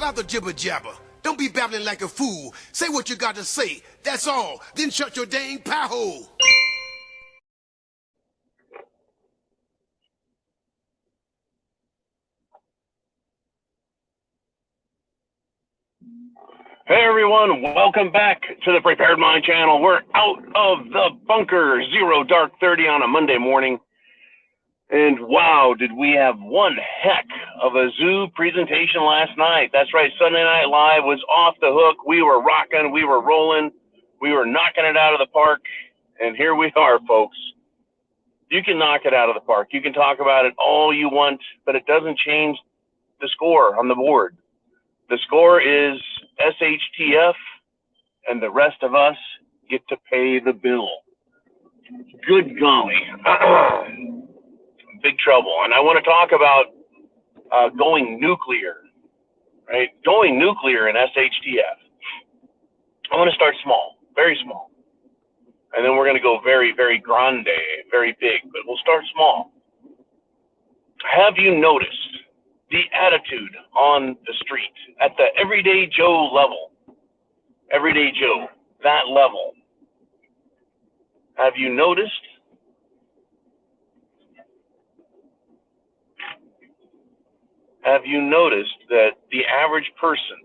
out the jibber jabber. Don't be babbling like a fool. Say what you got to say. That's all. Then shut your dang pie hole. Hey everyone, welcome back to the Prepared Mind channel. We're out of the bunker, 0 dark 30 on a Monday morning. And wow, did we have one heck of a zoo presentation last night. That's right, Sunday Night Live was off the hook. We were rocking, we were rolling, we were knocking it out of the park. And here we are, folks. You can knock it out of the park. You can talk about it all you want, but it doesn't change the score on the board. The score is SHTF, and the rest of us get to pay the bill. Good golly. Big trouble. And I want to talk about going nuclear, right? Going nuclear in SHTF. I want to start small, very small. And then we're going to go very, very grande, very big, but we'll start small. Have you noticed the attitude on the street at the everyday Joe level? Everyday Joe, that level. Have you noticed? Have you noticed that the average person,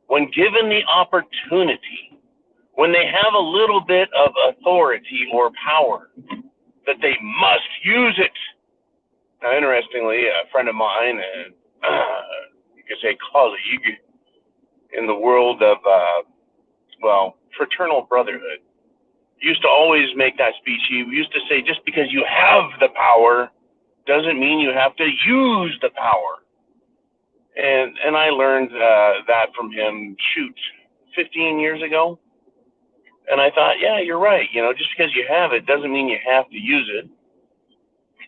when given the opportunity, when they have a little bit of authority or power, that they must use it? Now, interestingly, a friend of mine, and you could say colleague, in the world of, fraternal brotherhood, used to always make that speech. He used to say, just because you have the power doesn't mean you have to use the power. And I learned that from him, 15 years ago. And I thought, yeah, you're right. Just because you have it doesn't mean you have to use it.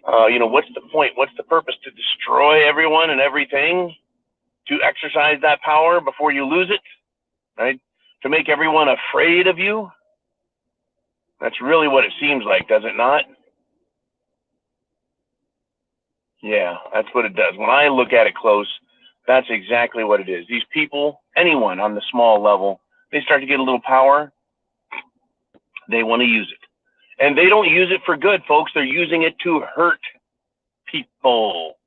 What's the point? What's the purpose? To destroy everyone and everything? To exercise that power before you lose it? Right? To make everyone afraid of you? That's really what it seems like, does it not? Yeah, that's what it does. When I look at it close, that's exactly what it is. These people, anyone on the small level, they start to get a little power. They want to use it. And they don't use it for good, folks. They're using it to hurt people.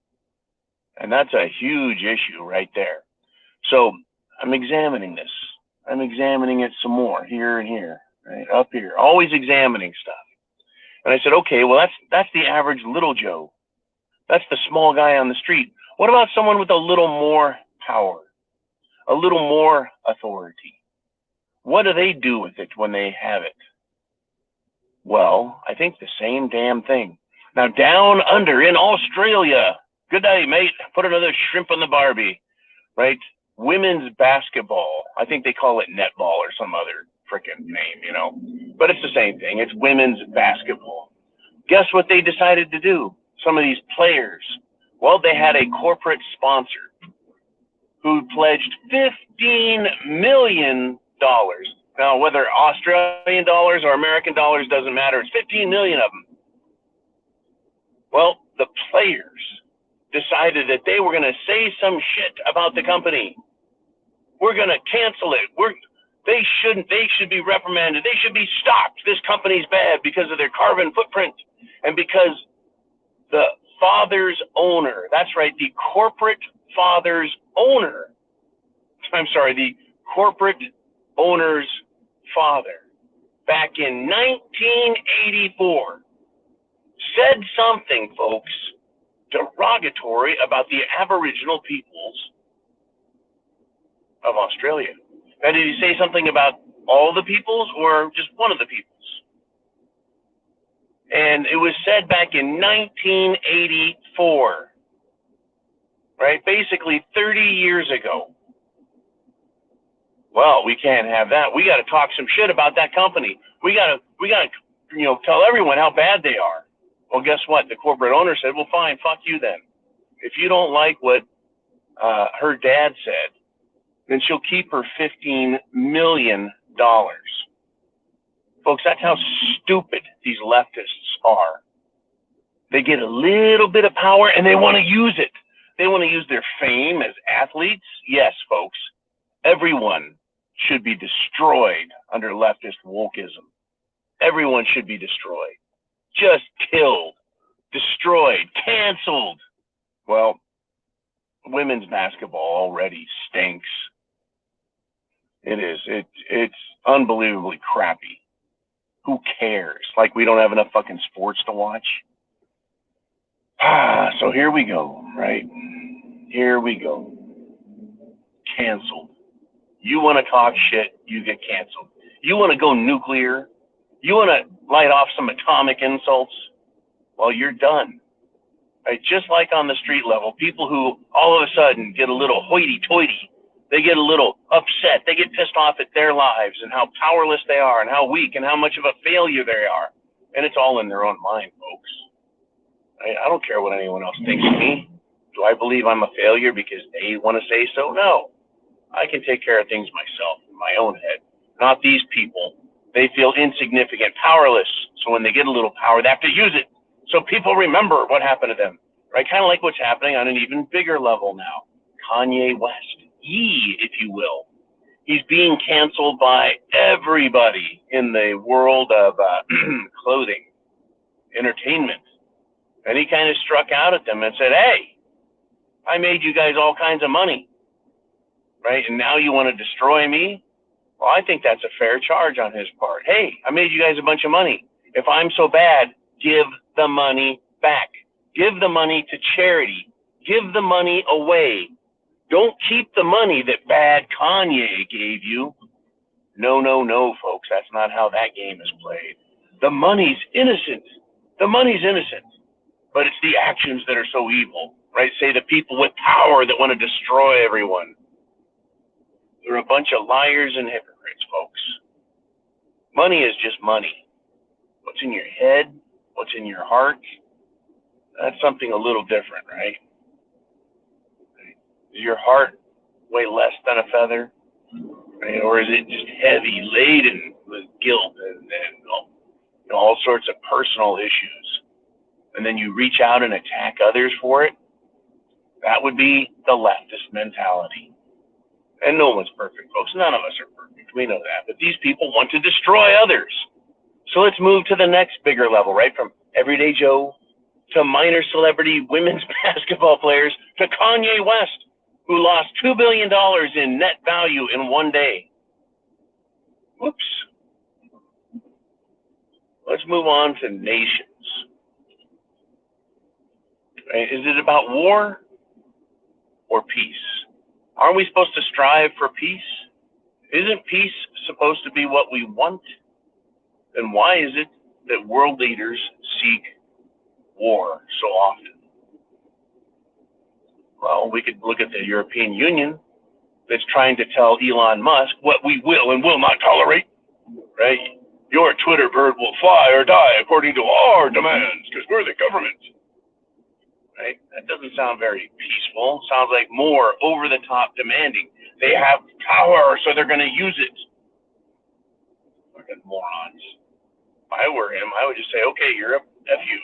And that's a huge issue right there. So I'm examining this. I'm examining it some more here and here, right up here, always examining stuff. And I said, okay, well, that's the average little Joe. That's the small guy on the street. What about someone with a little more power, a little more authority? What do they do with it when they have it? Well, I think the same damn thing. Now, down under in Australia, good day, mate. Put another shrimp on the Barbie, right? Women's basketball. I think they call it netball or some other freaking name, But it's the same thing. It's women's basketball. Guess what they decided to do? Some of these players. Well, they had a corporate sponsor who pledged $15 million. Now, whether Australian dollars or American dollars doesn't matter. It's 15 million of them. Well, the players decided that they were going to say some shit about the company. We're going to cancel it. They should be reprimanded. They should be stopped. This company's bad because of their carbon footprint and because the father's owner, that's right, the corporate father's owner, the corporate owner's father, back in 1984, said something, folks, derogatory about the Aboriginal peoples of Australia. Now, did he say something about all the peoples or just one of the peoples? And it was said back in 1984, right? Basically 30 years ago. Well, we can't have that. We got to talk some shit about that company. We got to tell everyone how bad they are. Well, guess what? The corporate owner said, well, fine, fuck you then. If you don't like what her dad said, then she'll keep her $15 million. Folks, that's how stupid these leftists are. They get a little bit of power and they want to use it. They want to use their fame as athletes. Yes, folks, everyone should be destroyed under leftist wokeism. Everyone should be destroyed. Just killed, destroyed, canceled. Well, women's basketball already stinks. It is. It's unbelievably crappy. Who cares? Like we don't have enough fucking sports to watch. So here we go, right? Here we go. Canceled. You want to talk shit, you get canceled. You want to go nuclear, you want to light off some atomic insults, well, you're done. Right? Just like on the street level, people who all of a sudden get a little hoity-toity, they get a little upset, they get pissed off at their lives and how powerless they are and how weak and how much of a failure they are. And it's all in their own mind, folks. I don't care what anyone else thinks of me. Do I believe I'm a failure because they want to say so? No. I can take care of things myself in my own head, not these people. They feel insignificant, powerless. So when they get a little power, they have to use it. So people remember what happened to them, right? Kind of like what's happening on an even bigger level now. Kanye West, if you will. He's being canceled by everybody in the world of clothing, entertainment. And he kind of struck out at them and said, hey, I made you guys all kinds of money, right? And now you want to destroy me? Well, I think that's a fair charge on his part. Hey, I made you guys a bunch of money. If I'm so bad, give the money back. Give the money to charity. Give the money away. Don't keep the money that bad Kanye gave you. No, no, no, folks. That's not how that game is played. The money's innocent. The money's innocent. But it's the actions that are so evil, right? Say the people with power that want to destroy everyone. They're a bunch of liars and hypocrites, folks. Money is just money. What's in your head, what's in your heart, that's something a little different, right? Does your heart weigh less than a feather? Right? Or is it just heavy, laden with guilt and all sorts of personal issues? And then you reach out and attack others for it? That would be the leftist mentality. And no one's perfect, folks. None of us are perfect. We know that. But these people want to destroy others. So let's move to the next bigger level, right? From everyday Joe to minor celebrity women's basketball players to Kanye West, who lost $2 billion in net value in one day. Whoops. Let's move on to nations. Right? Is it about war or peace? Aren't we supposed to strive for peace? Isn't peace supposed to be what we want? Then why is it that world leaders seek war so often? Well, we could look at the European Union that's trying to tell Elon Musk what we will and will not tolerate, right? Your Twitter bird will fly or die according to our demands because we're the government. Right? That doesn't sound very peaceful. Sounds like more over-the-top demanding. They have power, so they're going to use it. Fucking morons. If I were him, I would just say, okay, Europe, F you.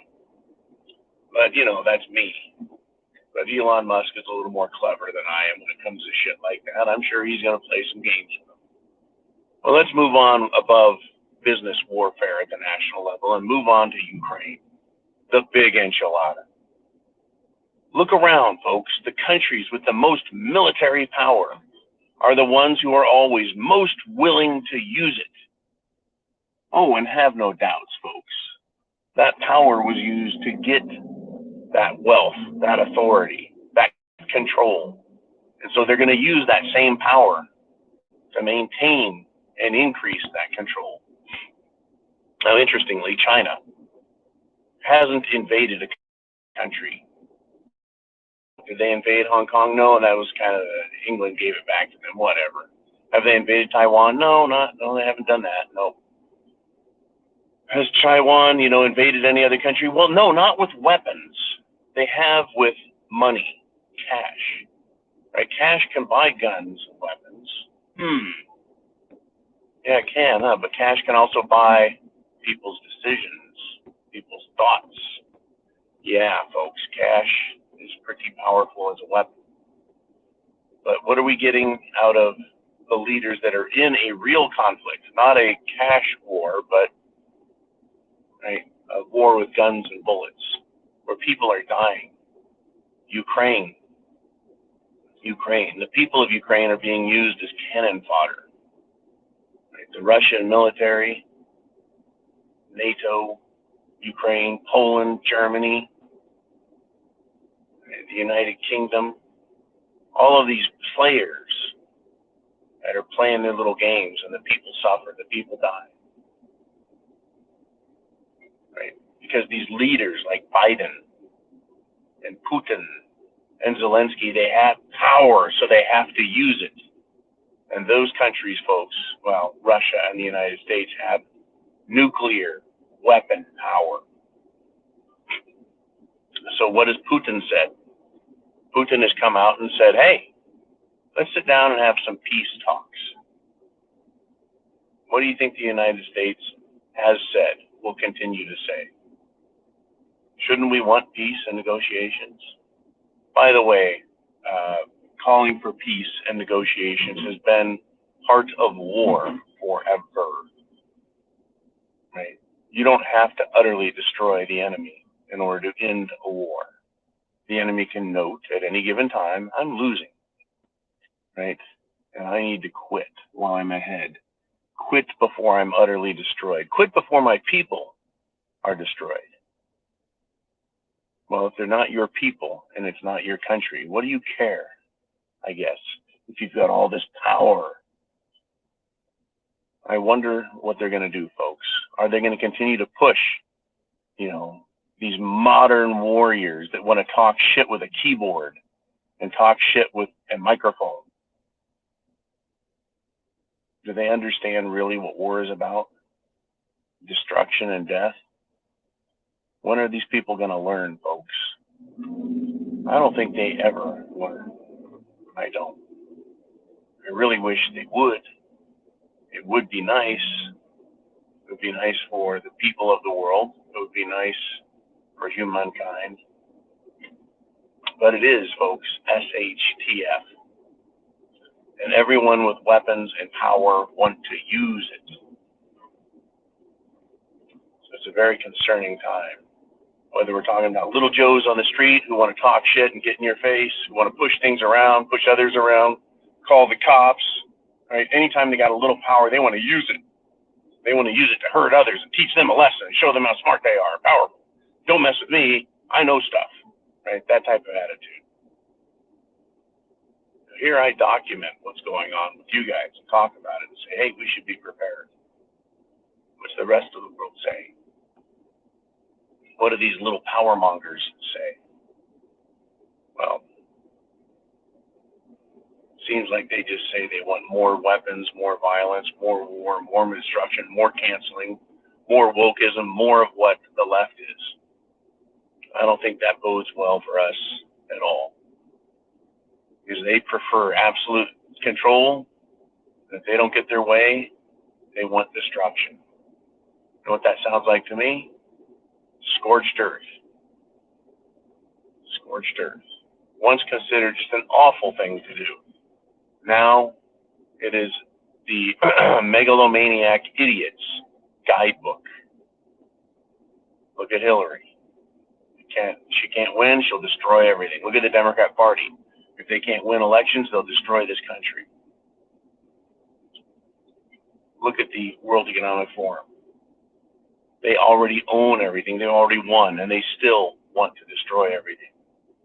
But, that's me. But Elon Musk is a little more clever than I am when it comes to shit like that. I'm sure he's going to play some games with them. Well, let's move on above business warfare at the national level and move on to Ukraine, the big enchilada. Look around, folks. The countries with the most military power are the ones who are always most willing to use it. Oh, and have no doubts, folks. That power was used to get that wealth, that authority, that control. And so they're going to use that same power to maintain and increase that control. Now, interestingly, China hasn't invaded a country. Did they invade Hong Kong? No, that was kind of, England gave it back to them, whatever. Have they invaded Taiwan? No, they haven't done that, no. Has Taiwan, invaded any other country? Well, no, not with weapons. They have with money, cash, right? Cash can buy guns and weapons. Yeah, it can, huh? But cash can also buy people's decisions, people's thoughts. Yeah, folks, cash is pretty powerful. powerful as a weapon. But what are we getting out of the leaders that are in a real conflict? Not a cash war, but right, a war with guns and bullets, where people are dying. Ukraine. The people of Ukraine are being used as cannon fodder. Right? The Russian military, NATO, Ukraine, Poland, Germany, the United Kingdom, all of these players that are playing their little games, and the people suffer, the people die. Right? Because these leaders like Biden and Putin and Zelensky, they have power, so they have to use it. And those countries, folks, well, Russia and the United States have nuclear weapon power. So what has Putin said? Putin has come out and said, hey, let's sit down and have some peace talks. What do you think the United States has said, will continue to say? Shouldn't we want peace and negotiations? By the way, calling for peace and negotiations has been part of war forever. Right? You don't have to utterly destroy the enemy in order to end a war. The enemy can note at any given time, I'm losing, right? And I need to quit while I'm ahead. Quit before I'm utterly destroyed. Quit before my people are destroyed. Well, if they're not your people and it's not your country, what do you care, I guess, if you've got all this power? I wonder what they're going to do, folks. Are they going to continue to push, these modern warriors that want to talk shit with a keyboard and talk shit with a microphone? Do they understand really what war is about? Destruction and death? When are these people going to learn, folks? I don't think they ever learn. I don't. I really wish they would. It would be nice. It would be nice for the people of the world. It would be nice for humankind. But it is, folks, SHTF. And everyone with weapons and power want to use it. So it's a very concerning time. Whether we're talking about little Joes on the street who want to talk shit and get in your face, who want to push things around, push others around, call the cops, right? Anytime they got a little power, they want to use it. They want to use it to hurt others and teach them a lesson and show them how smart they are, powerful. Don't mess with me. I know stuff, right? That type of attitude. Here I document what's going on with you guys and talk about it and say, hey, we should be prepared. What's the rest of the world saying? What do these little power mongers say? Well, seems like they just say they want more weapons, more violence, more war, more destruction, more canceling, more wokeism, more of what the left is. I don't think that bodes well for us at all. Because they prefer absolute control. If they don't get their way, they want destruction. You know what that sounds like to me? Scorched earth. Scorched earth. Once considered just an awful thing to do. Now it is the megalomaniac idiot's guidebook. Look at Hillary. She can't win, she'll destroy everything. Look at the Democrat Party. If they can't win elections, they'll destroy this country. Look at the World Economic Forum. They already own everything. They already won, and they still want to destroy everything.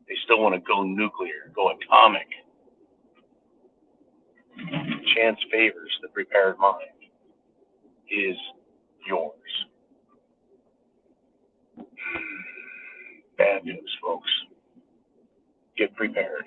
They still want to go nuclear, go atomic. Chance favors the prepared mind. Is yours. Bad news, folks. Get prepared.